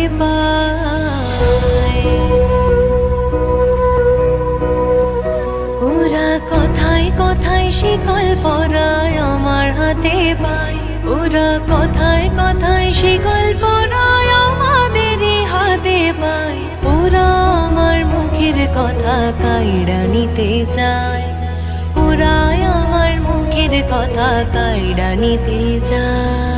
পায়। ওরা কথায় কথায় শিকল পরায় আমার হাতে পায়। ওরা কথায় কথায় শিকল পরায় আমাদেরই হাতে পায়। ওরা আমার মুখের কথা কাইড়া নিতে চায়। ওরা আমার মুখের কথা কাইড়া নিতে চায়।